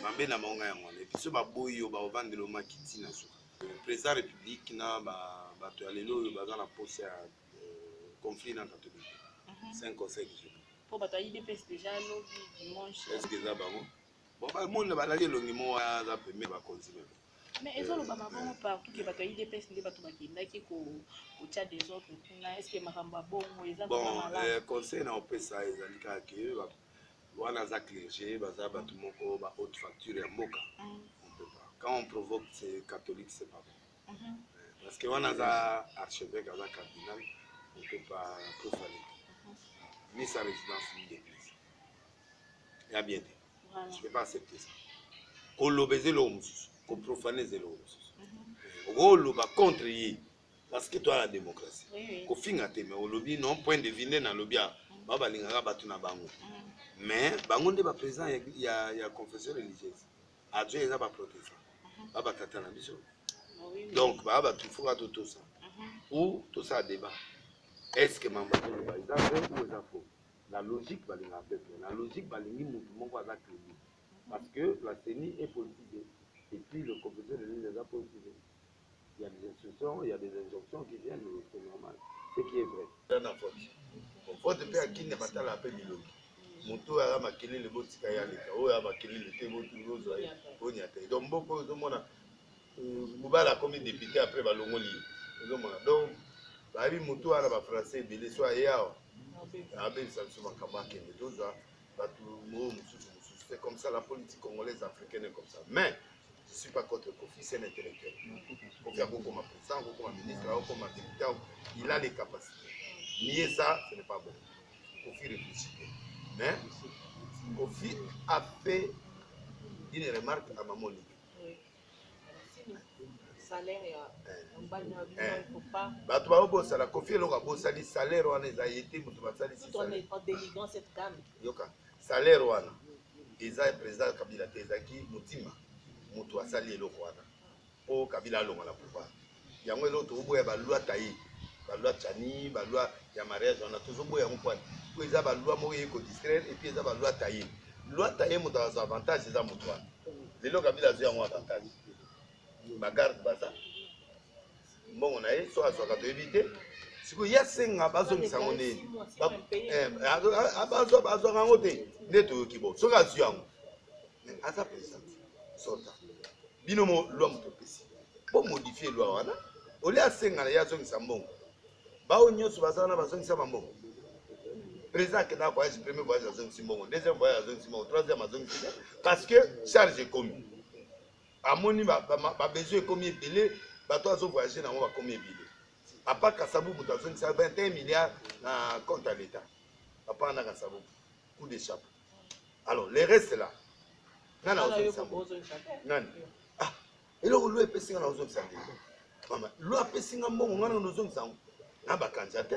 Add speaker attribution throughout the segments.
Speaker 1: mambe na maonga ya ngwana episo baboyi oyo baovandela makiti na suka président république na bato ya lelo oyo baza na poste ya conflit na catholique 5 conseils
Speaker 2: pour bato ya IDPS déjà lobi dimanche
Speaker 1: est-ce que eza bango bon bamonde balali elongi mo aza pembe bakonzi meme
Speaker 2: mais ezolobama bongo partout ke bato ya IDPS nde bato bakendaki kotya des autres kuna est ce que makambo ya bongo eza
Speaker 1: bon conseil na opesa ezali kaka ke wana aza clergé baza bato moko ba haute facture ya mboka on peut pas quand on provoque c'est catholique c'est pas bon parce que wana aza archevêque aza cardinal on peut pas profaner ni sa résidence ni l'église ya bien te je peux pas accepter ça koloba eloko mosusu koprofane eloko mosusu okoloba contre ye parce que toi la démocratie kofinga te mais olobi non point de vue nde nalobi a bao balingaka bato na bango mais bango nde baprésident ya confession religieuse adjoint eza baprotestant babatata na biso donc baa bato ifoka totosa ou tosala débat est ce que mamba toloba eza vrai ou eza faux la logique balingaka peuple la logique balingi motu moko aza crédible parce que la CENI est politisée et puis le confession religieuse eza politisé. Il y a des instructions, il y a des injonctions qui viennent, c'est normal. Ce qui est vrai. Il faut te faire qui n'est pas la paix milongi. Moto a maquillé le beau tikayalika, ou a maquillé le thé, donc beaucoup de monde a commis député après Balongoli. Donc, la vie moto a la français, il soit yao. C'est comme ça, la politique congolaise africaine est comme ça. Mais je ne suis pas contre Kofi, c'est un intellectuel. Kofi a beaucoup comme président, beaucoup comme ministre, beaucoup comme député, il a les capacités. Nier ça, ce n'est pas bon. Kofi réfléchit. Mais Kofi a fait une remarque à Maman Ligue.
Speaker 2: Salaire
Speaker 1: bato baobosala Kofi eloko abosali salaire wana eza ye te moto basali
Speaker 2: en dénigrant cette gamme
Speaker 1: yoka salaire wana eza président Kabila te ezaki motima moto asali eloko wana po Kabila alonga na pouvoir yango eloko toboya balwa tayi balwa chani balwa ya mariage wana tozoboya yango kwani po eza balwa moko ye ko distraire et puis eza balwa tayi loi tayi moto aza avantage eza moto wana lelo Kabila azwi yango avantage bagarde baza mbongo na ye so azwaka toyebi te sikoyo ya senga bazongisa yango nini azwaka yango te nde toyoki bo soki azwi yango aza président sota bino lwa moto opesi po modifie lwa wana olia asenga na ye azongisa mbongo bao nyonso baza wana bazongisa bambongo président akendaka voyage premier voyage azongisi mbongo deuxième voyage azongisi mbongo troisième azongisi parce que charge ekomi amoni babesoin ekomi ebele bato azovoyage nango bakomi ebele apa Kasabu moto azongisa 21 milliards na compte à l'état apa na Kasabu coup de chapeau alors le reste là nana ozongisa nani ah eloko lo epesinga na ozongisa te mama lo apesinga mbongo ngana nozongisa na bakanja te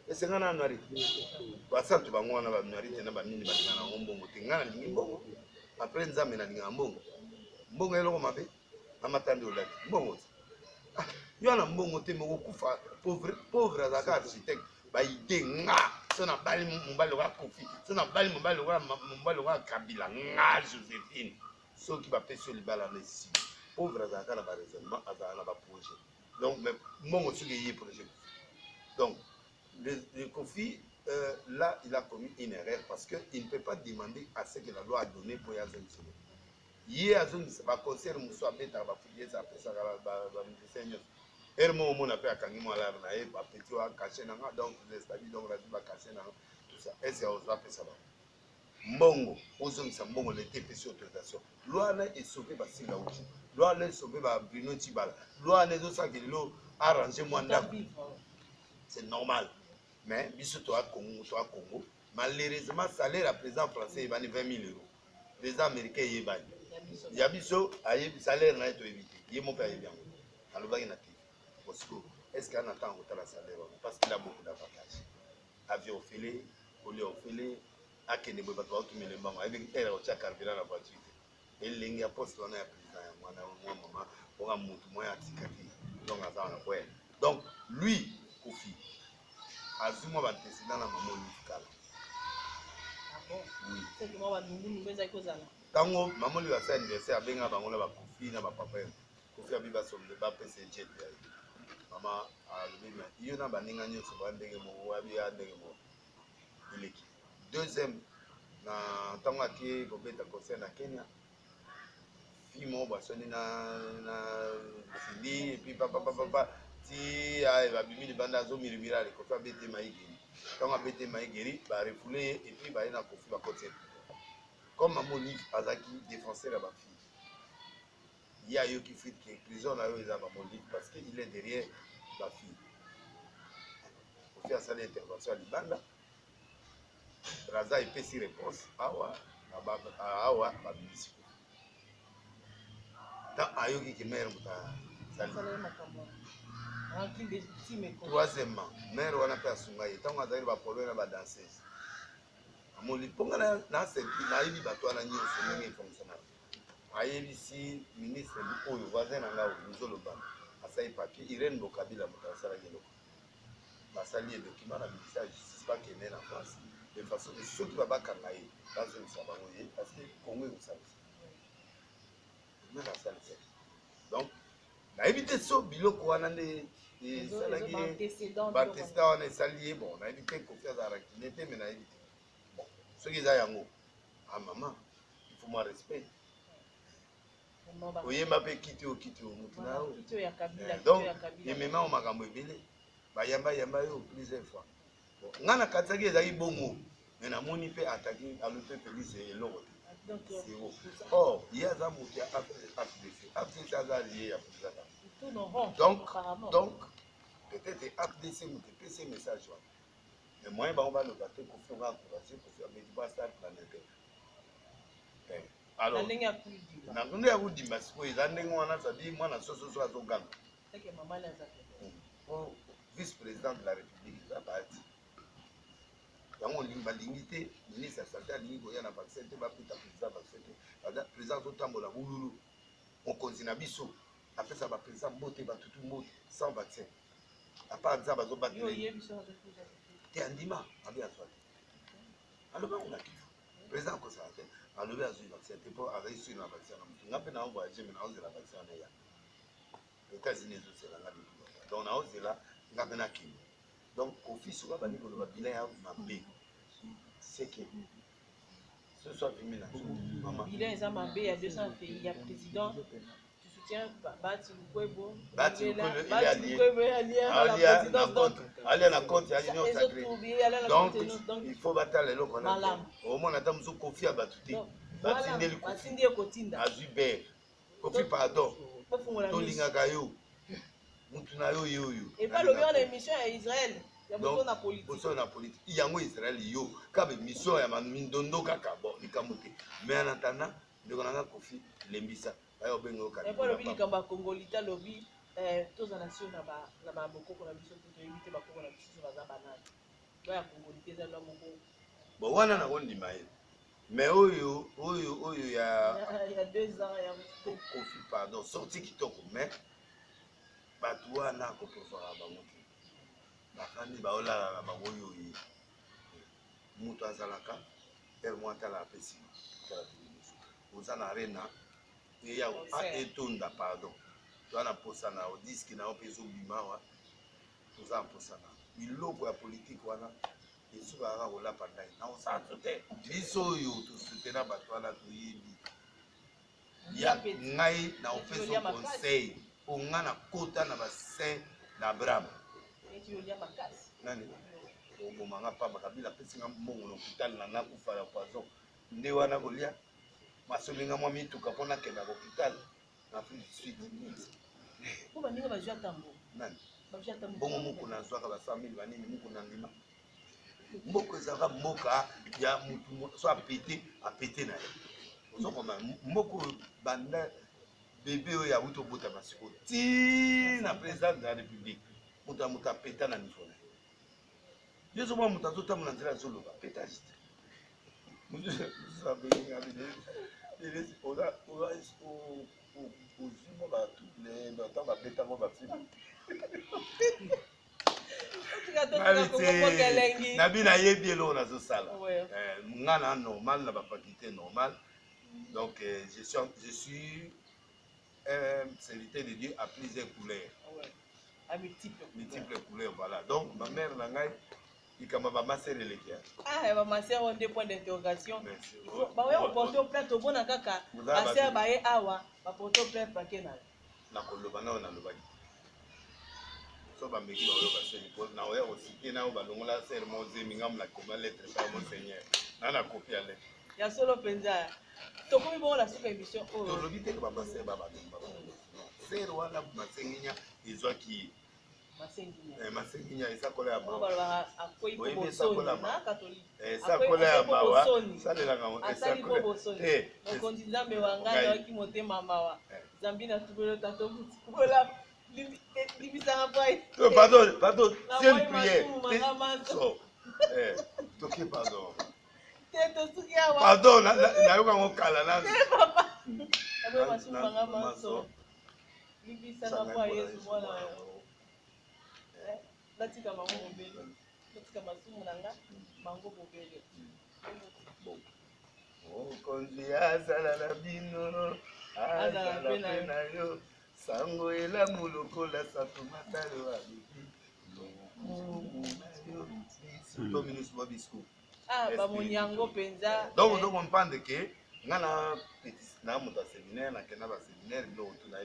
Speaker 1: esenga na anwari basantu bango wana banwari te na banini balinga nango mbongo te ngana lingi mbongo après nzambe nalinga mbongo mbongo eloko mabe amatandi olaki mbongo te yo na mbongo te moko kufa pauvre azalaka architecte baide nga so na bali mobali lokola Kofi so na bali mobali lokola Kabila nga Joséphine soki bapesi yo libala na esi pauvre azalaka na baraisonnement azalaka na baprojet donc mbongo soki eye projet donc le Kofi là il a commis une erreur parce qu'il ne peut pas demander à ce que la loi a donné pour y avoir ye azongisa baconcert mosusu abetaka bafuliese apesaka bamusicien nyonso ere mo omona mpe akangi mwalare na ye bapeti wa kashe nanga donc c'est-à-dire donc lazwi bakashe nanga tout ça est ce que ozapesa bango mbongo ozongisa mbongo lete epesi autorisation loi wana esauve basinga uti loi wana esauve babruno tibala loi wana ezosaki lelo arrange mwa ndako c'est normal mais biso toa Congo malheureusement salaire ya président français ebani 20 000 euros président américain eyebani ya biso ayebi salaire na ye toyebi te ye moko ayebi yango alobaki na te bosiko est ce que ana ntango kotala salaire wana parce qu'il a beaucoup d'avantage avion ofele kolia ofele akende boye bato baotumela mbango ayebi ere otia carburant na voiture te elenge ya poste wana ya président ya mwana mwa mama oka motu moya atika te donc aza wana koyela donc lui Kofi azwi mwa baantécédent na mama olive kala
Speaker 2: oui
Speaker 1: Tango maman lui a fait anniversaire benga bango na ba kofi na ba papa kofi abi ba sombe ba PCG maman a levé mais yo na ba ninga nyonso ba ndenge mo abi ya ndenge mo ileki deuxième na tango aki kobeta concert na Kenya fimo basoni na Cindy et puis papa ti ay ba bimi de banda zo miribira le kofi abete maigeri tango abete maigeri ba refoulé et puis ba ina kofi ba concert. Comme maman livre azaki défenseur à ma fille. Il y a eu qui fait que prison là où ils ont mon livre parce qu'il est derrière ma fille. Pour faire ça l'intervention à Libanda. Raza il fait ses réponses. Awa ma ministre. Dans ayoki qui mère troisièmement, mère wana pe asungai tant azali ba problème ba danseuse. Amoli ponga na senti na yibi bato na nyonso ndenge fonctionnaire. Ayebisi ministre oyo voisin na ngao nzoloba asai papier Irène Bokabila motasala yelo basali et document na ministère de justice pas que en France de façon que ceux qui va bakanga ye bazo sa bangoye parce que Congo est ça mais la salle c'est donc na éviter so biloko wana ne salaki antécédent on est salié bon on a évité confiance à la kinete mais na évité bon ceux qui za yango ah maman il faut moi respect. Oyemba pe kiti o mutu na o donc yemema o makambo ebele bayamba yo plusieurs fois bon ngana katsaki ezaki bongo mais namoni pe attaqué à l'autre police eloko te or yaza mutu ya FDC aza lié ya président donc peut-être FDC mutu pese message wana mais moyen bango baloba te kofi onga encouragé kofi amedi ba stade planétaire. Alors, na ngonde ya kudima siko eza ndenge wana sabi mwana soso azoganga vice président de la république eza parti yango balingi te ministre ya santé alingi koya na vaccin te bapita président vaccin te président azotambola bululu mokonzi na biso apesa baprésident mbote batutu mbote sans vaccin apart nzambe azobatele te andima abi azwa te aloba kuna kifu président akosala te alobi azwi vaccin te mpo azali sui na vaccin na motu nga mpe na ovoyage me naozela vaccin wana ya états-unis ezozela nga biloba donc naozela nga mpe nakende donc kofi soka bandi koloba bila ya mabe seke ce soit vimi na mama
Speaker 2: bilan eza mabe ya 200 pays ya président tu soutiens Bati Lukwebo
Speaker 1: alia na compte ya union sacrée donc il faut batala eloko na omona ata mosu kofi ya bato te batindeli kofi azwi bere kofi pardon tolingaka yo mutu na yo oyo
Speaker 2: epalobi wana émission ya Israël ya boso na
Speaker 1: politique yango Israël yo kabe mission ya mindondo kaka bon likambo te mais en attendant ndeko nanga kofi lembisa bayo bengo okani
Speaker 2: epalobi likambo ya Congolita lobi toza nation na ba bokoko na biso to toyebi bakoko na biso baza banani baya Congolita eza na moko
Speaker 1: bon wana na kondima ye mais oyo ya
Speaker 2: 2 ans ya
Speaker 1: kofi pardon sorti kitoko mais bato wana koprofara bango te bafandi baolala na bango oyo ye moto azalaka pere mo atala apesi oza na arena eya etonda pardon toza na mposa na diski na yo mpe ezobima awa toza na mposa na biloko ya politike wana ezobaka kolapa ndai na osala to te biso oyo tosutena bato wana toyebi ya ngai na opesa conseil onga na kota na basin na Abraham nani obomanga pamba kabila apesinga mbongo na hôpital na nakufa ya poison nde wana kolia masolinga mwa mituka mpona kenda na hôpital na Afrique du Sud nani bongo moko nazwaka ba 100 000 banini moko na ndima mboko ezalaka mboka ya mutu so apete na ye ozokoma mboko banda bébé oyo awuti obota masiko ti na président de la république moto ya moto apeta na niveau na ye yo ozomona moto azotambola nzela azoloba petage te ozwimo bato babetango bafilme nabi nayebi eloko nazosala nga na normal na bapakite normal Donc, je suis serviteur de Dieu à plusieurs couleurs.
Speaker 2: Ouais. À multiples
Speaker 1: couleurs, voilà. Donc, ma mère, il m'a massé les légumes.
Speaker 2: Ah, ma sœur ont des points d'interrogation. Il faut porter au plateau, au bon akaka. Ma sœur, awa, va porter au plateau, paquet na.
Speaker 1: Na koloba na ona lobaki. So ba meki ba yo ba seli pour na oya osiki na ba longola ser mo zeminga mla koma lettre par monseigneur. Na na copie ale.
Speaker 2: Ya solo penza. To komi bon la suka émission.
Speaker 1: To lobi te ba passer ba ba. Ser wana masenginya izwaki. Masenginya eza kola ya mawa.
Speaker 2: Akoyi bosoni na catholique.
Speaker 1: Esa kola ya mawa. Salela ngamo
Speaker 2: esa kola. Bosoni. Mokonzi nzambe wanga na ki motema mawa. Zambi na tubelo tato kubola libisanga pai.
Speaker 1: Pardon. C'est une prière. So. Toki pardon. Pardon, na yoka ngokala na.
Speaker 2: Papa. Abe masumu manga manso. Libisanga pai Yesu mwana. Latika mango bobele. Latika masumu nanga mango bobele.
Speaker 1: Bon. Okonzi azala na bino. Azala pena yo. Sango elamu lokola sato matalo abibi. Surtout minus bobisco.
Speaker 2: Ah, ba monyango penza.
Speaker 1: Donc on comprend que ngana petit na muta séminaire na kena ba séminaire no tuna.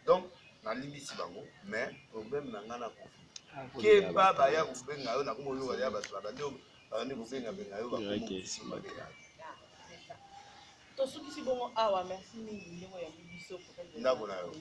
Speaker 1: Donc na limbisi bango mais problème na ngana kofi. Ke baba ya kubenga yo na kumoyo ya ba baba ndio ni kubenga benga yo ba kumoyo.
Speaker 2: To suki si bongo awa merci mingi ndeko ya bibiso peut-être.
Speaker 1: Ndako na yo.